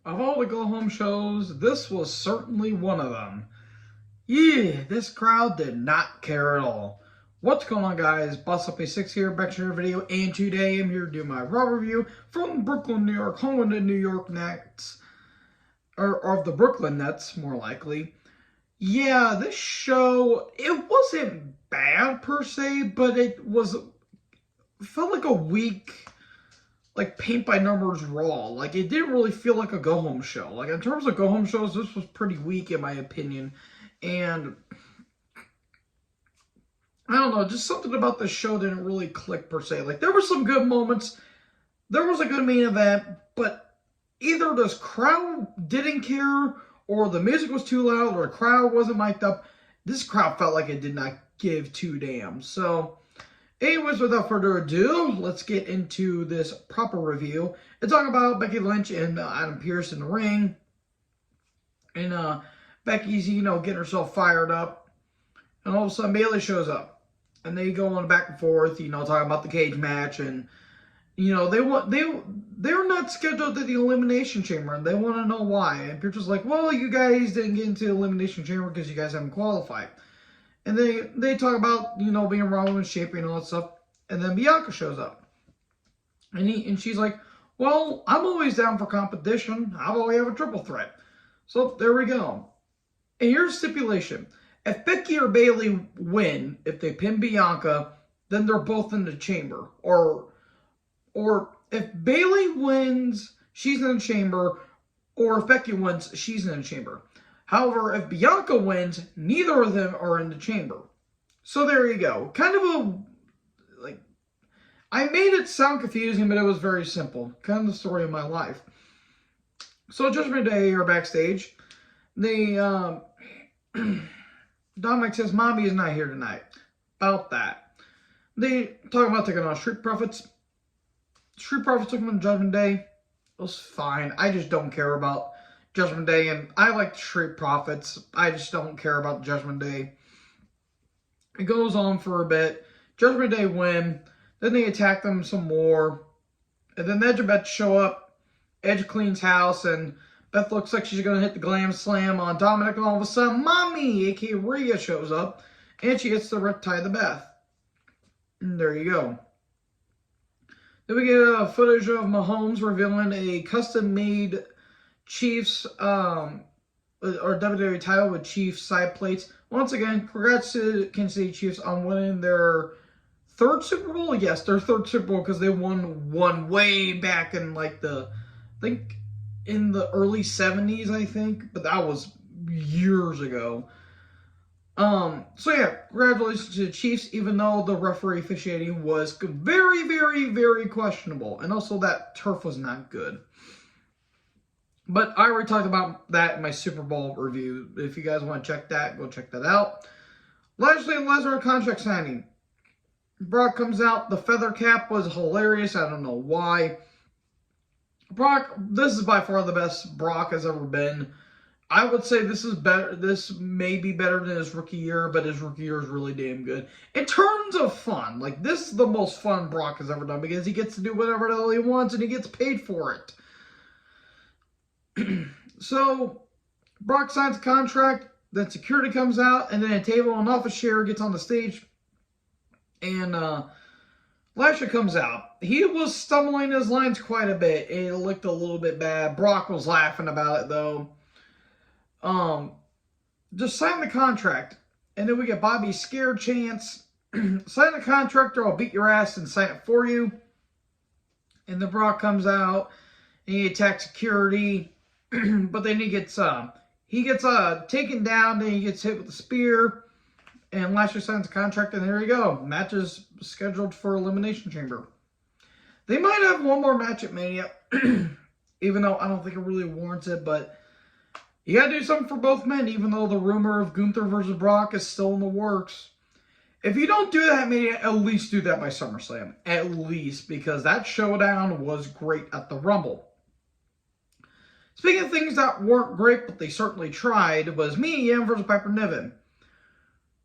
Of all the go-home shows, this was certainly one of them. Yeah, this crowd did not care at all. What's going on, guys? Boss Up A6 here, back to your video, and today I'm here to do my Raw review from Brooklyn, New York, home of the New York Nets, or of the Brooklyn Nets, more likely. Yeah, this show, it wasn't bad per se, but it felt like a weak, like paint by numbers Raw. Like, it didn't really feel like a go home show. Like, in terms of go home shows, this was pretty weak in my opinion. And I don't know, just something about this show didn't really click per se. Like, there were some good moments, there was a good main event, but either this crowd didn't care, or the music was too loud, or the crowd wasn't mic'd up. This crowd felt like it did not give two damn. So, anyways, without further ado, let's get into this proper review. It's talking about Becky Lynch and Adam Pearce in the ring. And Becky's, getting herself fired up. And all of a sudden, Bayley shows up. And they go on back and forth, talking about the cage match. And, they're not scheduled to the Elimination Chamber. And they want to know why. And Pearce was like, well, you guys didn't get into the Elimination Chamber because you guys haven't qualified. And they talk about, being Raw Women's Champion and all that stuff. And then Bianca shows up. And she's like, well, I'm always down for competition. How about we have a triple threat? So there we go. And here's a stipulation. If Becky or Bayley win, if they pin Bianca, then they're both in the chamber. Or if Bayley wins, she's in the chamber. Or if Becky wins, she's in the chamber. However, if Bianca wins, neither of them are in the chamber. So there you go. Kind of I made it sound confusing, but it was very simple. Kind of the story of my life. So Judgment Day are backstage. Dominic says, Mommy is not here tonight. About that. They talk about taking on Street Profits. Street Profits took them on Judgment Day. It was fine. I just don't care about Judgment Day, and I like Street Profits. I just don't care about Judgment Day. It goes on for a bit. Judgment Day win. Then they attack them some more. And then Edge and Beth show up. Edge cleans house, and Beth looks like she's going to hit the glam slam on Dominic, and all of a sudden, Mommy, a.k.a. Rhea, shows up, and she hits the riptide to Beth. And there you go. Then we get footage of Mahomes revealing a custom-made Chiefs or WWE title with Chiefs side plates. Once again, congrats to Kansas City Chiefs on winning their third Super Bowl. Yes, their third Super Bowl, because they won one way back in in the early 70s, I think. But that was years ago. So yeah, congratulations to the Chiefs, even though the referee officiating was very, very, very questionable. And also that turf was not good. But I already talked about that in my Super Bowl review. If you guys want to check that, go check that out. Lashley and Lesnar contract signing. Brock comes out. The feather cap was hilarious. I don't know why. Brock, this is by far the best Brock has ever been. I would say this is better. This may be better than his rookie year, but his rookie year is really damn good. In terms of fun, this is the most fun Brock has ever done, because he gets to do whatever the hell he wants and he gets paid for it. So, Brock signs a contract, then security comes out, and then a table and office chair gets on the stage, and Lashley comes out. He was stumbling his lines quite a bit. It looked a little bit bad. Brock was laughing about it, though. Just sign the contract. And then we get Bobby Scared chants. Sign the contract or I'll beat your ass and sign it for you. And then Brock comes out and he attacks security. But then he gets taken down, then he gets hit with a spear. And Lashley signs the contract, and there you go. Match is scheduled for Elimination Chamber. They might have one more match at Mania, even though I don't think it really warrants it, but you gotta do something for both men, even though the rumor of Gunther versus Brock is still in the works. If you don't do that at Mania, at least do that by SummerSlam. At least, because that showdown was great at the Rumble. Speaking of things that weren't great, but they certainly tried, was Mia Yim versus Piper Niven.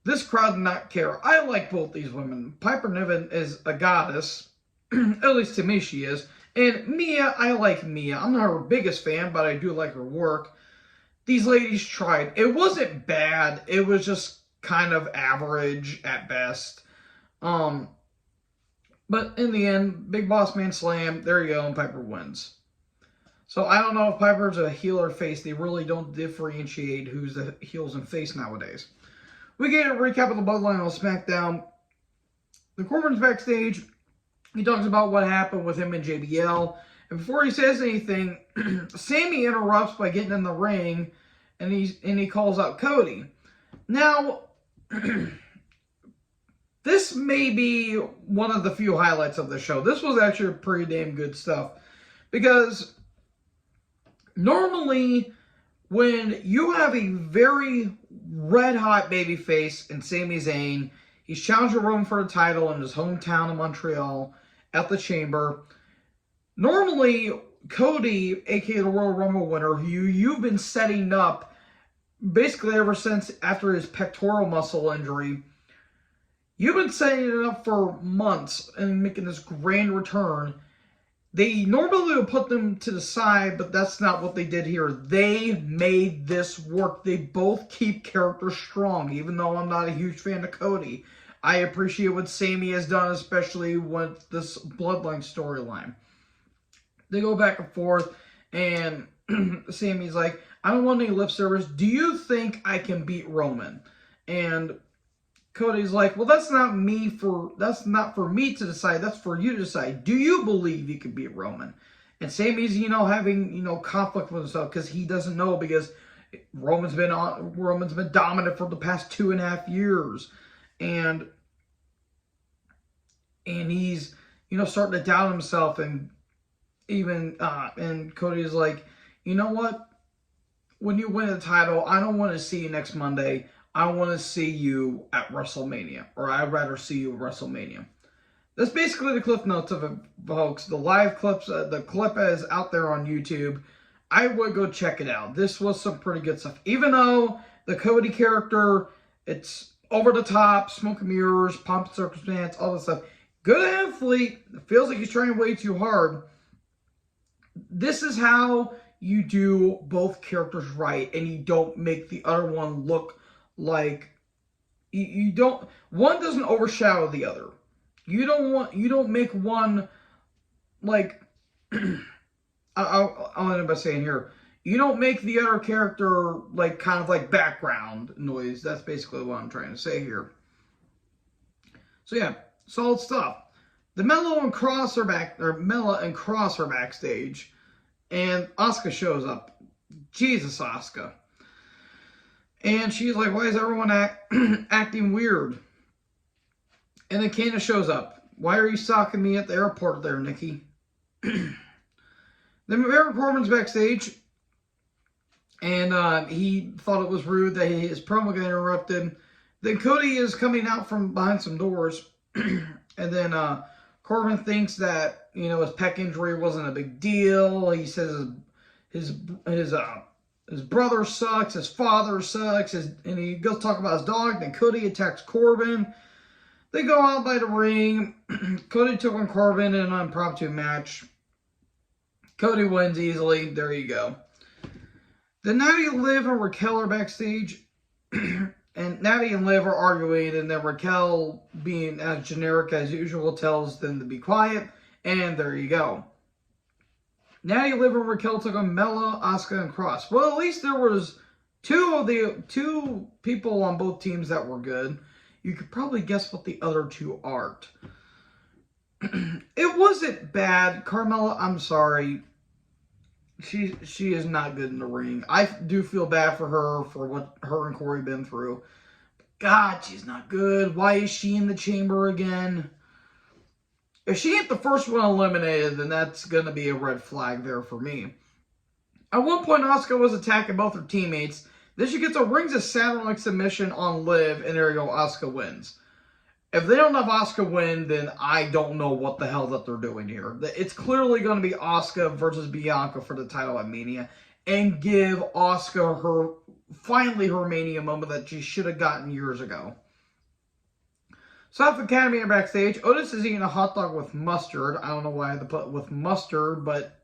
This crowd did not care. I like both these women. Piper Niven is a goddess. At least to me she is. And Mia, I like Mia. I'm not her biggest fan, but I do like her work. These ladies tried. It wasn't bad. It was just kind of average at best. But in the end, Big Boss Man Slam, there you go, and Piper wins. So I don't know if Piper's a heel or face. They really don't differentiate who's the heels and face nowadays. We get a recap of the Bloodline on SmackDown. The Corbin's backstage. He talks about what happened with him and JBL. And before he says anything, Sammy interrupts by getting in the ring, and he calls out Cody. Now, this may be one of the few highlights of the show. This was actually pretty damn good stuff. Because normally, when you have a very red-hot babyface in Sami Zayn, he's challenging Roman for the title in his hometown of Montreal at the Chamber. Normally, Cody, aka the Royal Rumble winner, who you've been setting up basically ever since after his pectoral muscle injury, you've been setting it up for months and making this grand return. They normally would put them to the side, but that's not what they did here. They made this work. They both keep characters strong, even though I'm not a huge fan of Cody. I appreciate what Sami has done, especially with this Bloodline storyline. They go back and forth, and Sami's like, I don't want any lip service. Do you think I can beat Roman? And Cody's like, well, that's not for me to decide. That's for you to decide. Do you believe you can beat Roman? And Sami's, having, conflict with himself because he doesn't know, because Roman's been dominant for the past 2.5 years. And he's, starting to doubt himself, and even, and Cody's like, you know what? When you win the title, I don't want to see you next Monday. I want to see you at WrestleMania, or I'd rather see you at WrestleMania. That's basically the cliff notes of it, folks. The live clips, the clip is out there on YouTube. I would go check it out. This was some pretty good stuff. Even though the Cody character, it's over the top, smoke and mirrors, pomp and circumstance, all this stuff. Good athlete. It feels like he's trying way too hard. This is how you do both characters right, and you don't make the other one look like you don't. One doesn't overshadow the other. You don't make one like. I'll end up by saying here. You don't make the other character like kind of like background noise. That's basically what I'm trying to say here. So yeah, solid stuff. The Mella and Cross are backstage, and Asuka shows up. Jesus, Asuka. And she's like, why is everyone acting weird? And then Candace shows up. Why are you stalking me at the airport there, Nikki? Then Baron Corbin's backstage. And he thought it was rude that his promo got interrupted. Then Cody is coming out from behind some doors. And then Corbin thinks that, his pec injury wasn't a big deal. He says his brother sucks, his father sucks, and he goes talk about his dog. Then Cody attacks Corbin. They go out by the ring. Cody took on Corbin in an impromptu match. Cody wins easily. There you go. Then Natty, Liv, and Raquel are backstage. And Natty and Liv are arguing, and then Raquel, being as generic as usual, tells them to be quiet. And there you go. Natty, Liv, and Raquel took on Mella, Asuka, and Cross. Well, at least there was two people on both teams that were good. You could probably guess what the other two aren't. It wasn't bad. Carmella, I'm sorry. She is not good in the ring. I do feel bad for her, for what her and Corey been through. God, she's not good. Why is she in the chamber again? If she ain't the first one eliminated, then that's going to be a red flag there for me. At one point, Asuka was attacking both her teammates. Then she gets a rings of Saturn-like submission on Liv, and there you go, Asuka wins. If they don't have Asuka win, then I don't know what the hell that they're doing here. It's clearly going to be Asuka versus Bianca for the title at Mania, and give Asuka finally her Mania moment that she should have gotten years ago. South Academy are backstage. Otis is eating a hot dog with mustard. I don't know why I had to put with mustard, but,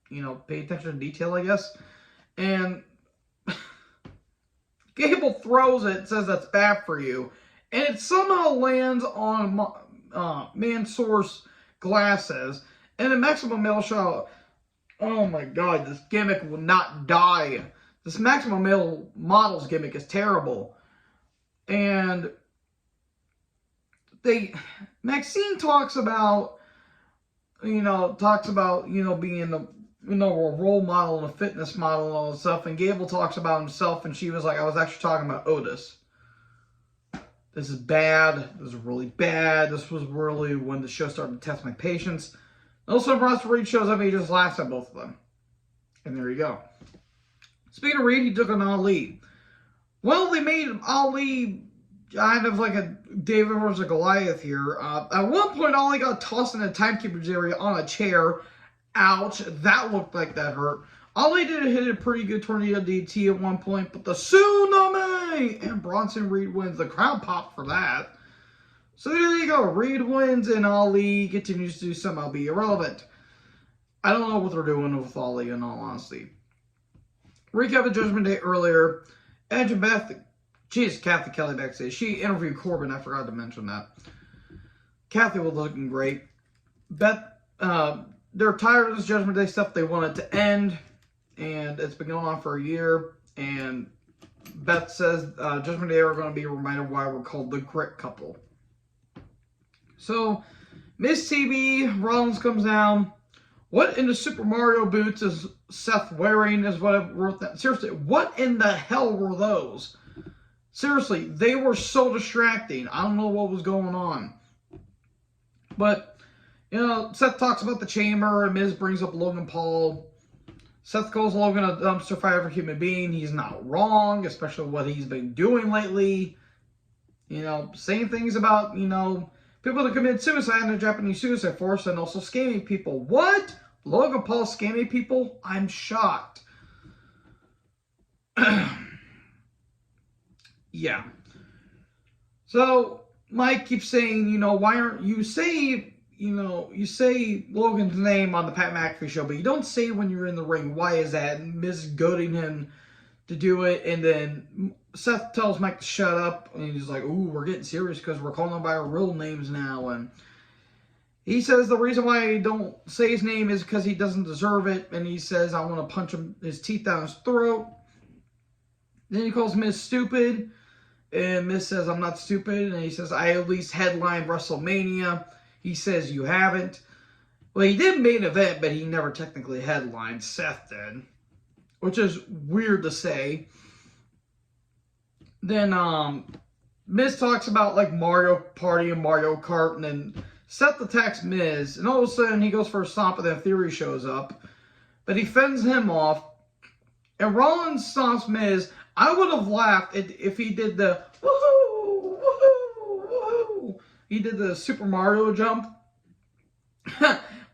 you know, pay attention to detail, I guess. And Gable throws it, says that's bad for you. And it somehow lands on Mansoor's glasses. And the Maximum Male Show, oh my god, this gimmick will not die. This Maximum Male Models gimmick is terrible. And Maxine talks about, being the, a role model and a fitness model and all this stuff. And Gable talks about himself, and she was like, I was actually talking about Otis. This is bad. This is really bad. This was really when the show started to test my patience. Also, Ross Reed shows up and he just laughs at both of them. And there you go. Speaking of Reed, he took on Ali. Well, they made Ali kind of like a David versus Goliath here. At one point, Ali got tossed in the timekeeper's area on a chair. Ouch. That looked like that hurt. Ali did hit a pretty good tornado DT at one point, but the tsunami! And Bronson Reed wins. The crowd popped for that. So there you go. Reed wins and Ali continues to somehow be irrelevant. I don't know what they're doing with Ali, in all honesty. Recap of Judgment Day earlier. Edge and Beth, Kathy Kelly backstage. She interviewed Corbin. I forgot to mention that. Kathy was looking great. Beth, they're tired of this Judgment Day stuff. They want it to end. And it's been going on for a year. And Beth says Judgment Day are going to be reminded why we're called the Grit Couple. So, Miss TV, Rollins comes down. What in the Super Mario boots is Seth wearing is what I wrote that. Seriously, what in the hell were those? Seriously, they were so distracting. I don't know what was going on. But, Seth talks about the chamber, and Miz brings up Logan Paul. Seth calls Logan a dumpster fire for human being. He's not wrong, especially what he's been doing lately. Saying things about, people that commit suicide in the Japanese suicide force and also scamming people. What? Logan Paul scamming people? I'm shocked. Yeah. So, Mike keeps saying, why aren't you say, you say Logan's name on the Pat McAfee show, but you don't say it when you're in the ring. Why is that? And Miz goading him to do it, and then Seth tells Mike to shut up, and he's like, ooh, we're getting serious because we're calling him by our real names now, and he says the reason why I don't say his name is because he doesn't deserve it, and he says, I want to punch his teeth down his throat. Then he calls Miz stupid, and Miz says, I'm not stupid, and he says, I at least headlined WrestleMania. He says, you haven't. Well, he did main event, but he never technically headlined. Seth did, which is weird to say. Then Miz talks about like Mario Party and Mario Kart, and then Seth attacks Miz, and all of a sudden he goes for a stomp, and then Theory shows up, but he fends him off, and Rollins stomps Miz. I would have laughed if he did the woohoo, woohoo, woohoo. He did the Super Mario jump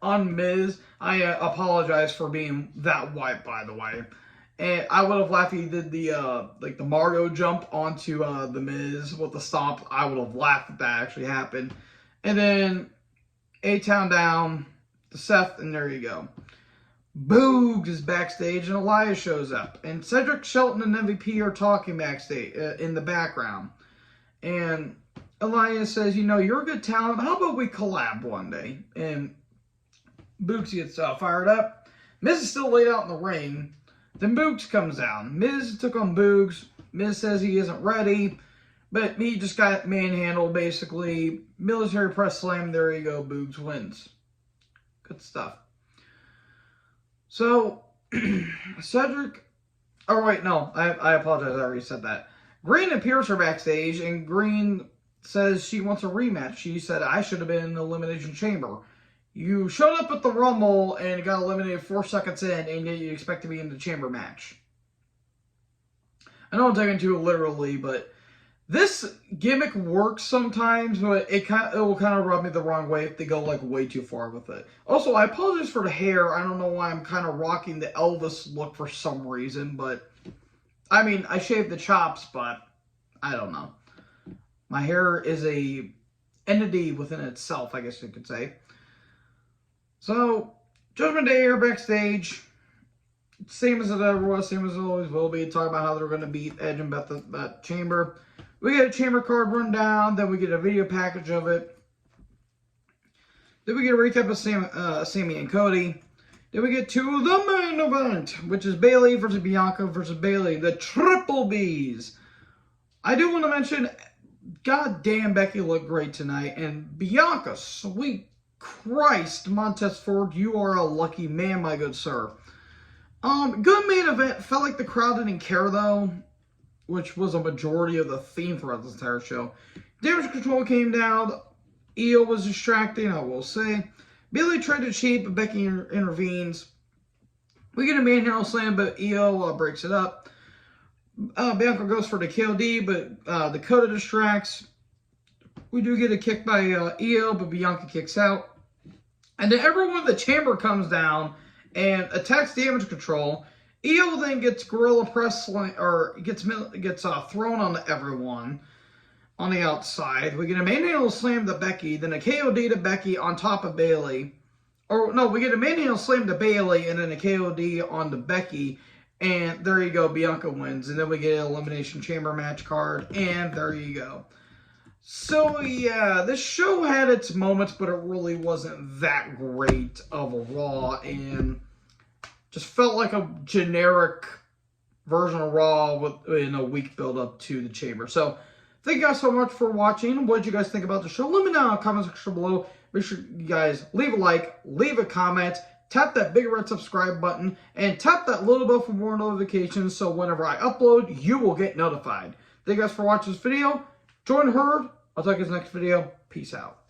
on Miz. I apologize for being that white, by the way. And I would have laughed if he did the the Mario jump onto the Miz with the stomp. I would have laughed if that actually happened. And then A-Town down to Seth, and there you go. Boogs is backstage, and Elias shows up. And Cedric, Shelton, and MVP are talking backstage in the background. And Elias says, you're a good talent. How about we collab one day? And Boogs gets fired up. Miz is still laid out in the ring. Then Boogs comes down. Miz took on Boogs. Miz says he isn't ready. But he just got manhandled, basically. Military press slam. There you go. Boogs wins. Good stuff. So, Cedric... Oh, wait, no. I apologize. I already said that. Green and Pierce are backstage, and Green says she wants a rematch. She said, I should have been in the Elimination Chamber. You showed up at the Rumble and got eliminated 4 seconds in, and yet you expect to be in the Chamber match. I know I'm taking it too literally, but this gimmick works sometimes, but it will kind of rub me the wrong way if they go like way too far with it. Also, I apologize for the hair. I don't know why I'm kind of rocking the Elvis look for some reason, but I mean, I shaved the chops, but I don't know. My hair is a entity within itself, I guess you could say. So, Judgment Day here backstage. Same as it ever was, same as it always will be. Talking about how they're going to beat Edge and Beth at Chamber. We get a Chamber card rundown, then we get a video package of it. Then we get a recap of Sami and Cody. Then we get to the main event, which is Bayley versus Bianca versus Bayley, the Triple Bs. I do want to mention, goddamn, Becky looked great tonight, and Bianca, sweet Christ, Montez Ford, you are a lucky man, my good sir. Good main event. Felt like the crowd didn't care though, which was a majority of the theme throughout this entire show. Damage control came down. Io was distracting, I will say. Bayley tried to cheat, but Becky intervenes. We get a manhandle slam, but Io breaks it up. Bianca goes for the KOD, but Dakota distracts. We do get a kick by Io, but Bianca kicks out. And then everyone in the chamber comes down and attacks Damage Control. Io then gets Gorilla Press, or gets thrown on everyone on the outside. We get a manhandle slam to Becky, then a KOD to Becky on top of Bayley. Or no, we get a manhandle slam to Bayley and then a KOD on to Becky. And there you go, Bianca wins. And then we get an Elimination Chamber match card, and there you go. So yeah, this show had its moments, but it really wasn't that great of a Raw, and just felt like a generic version of Raw in a week build up to the Chamber. So thank you guys so much for watching. What did you guys think about the show? Let me know in the comment section below. Make sure you guys leave a like, leave a comment, tap that big red subscribe button, and tap that little bell for more notifications so whenever I upload, you will get notified. Thank you guys for watching this video. Join Herd. I'll talk to you in the next video. Peace out.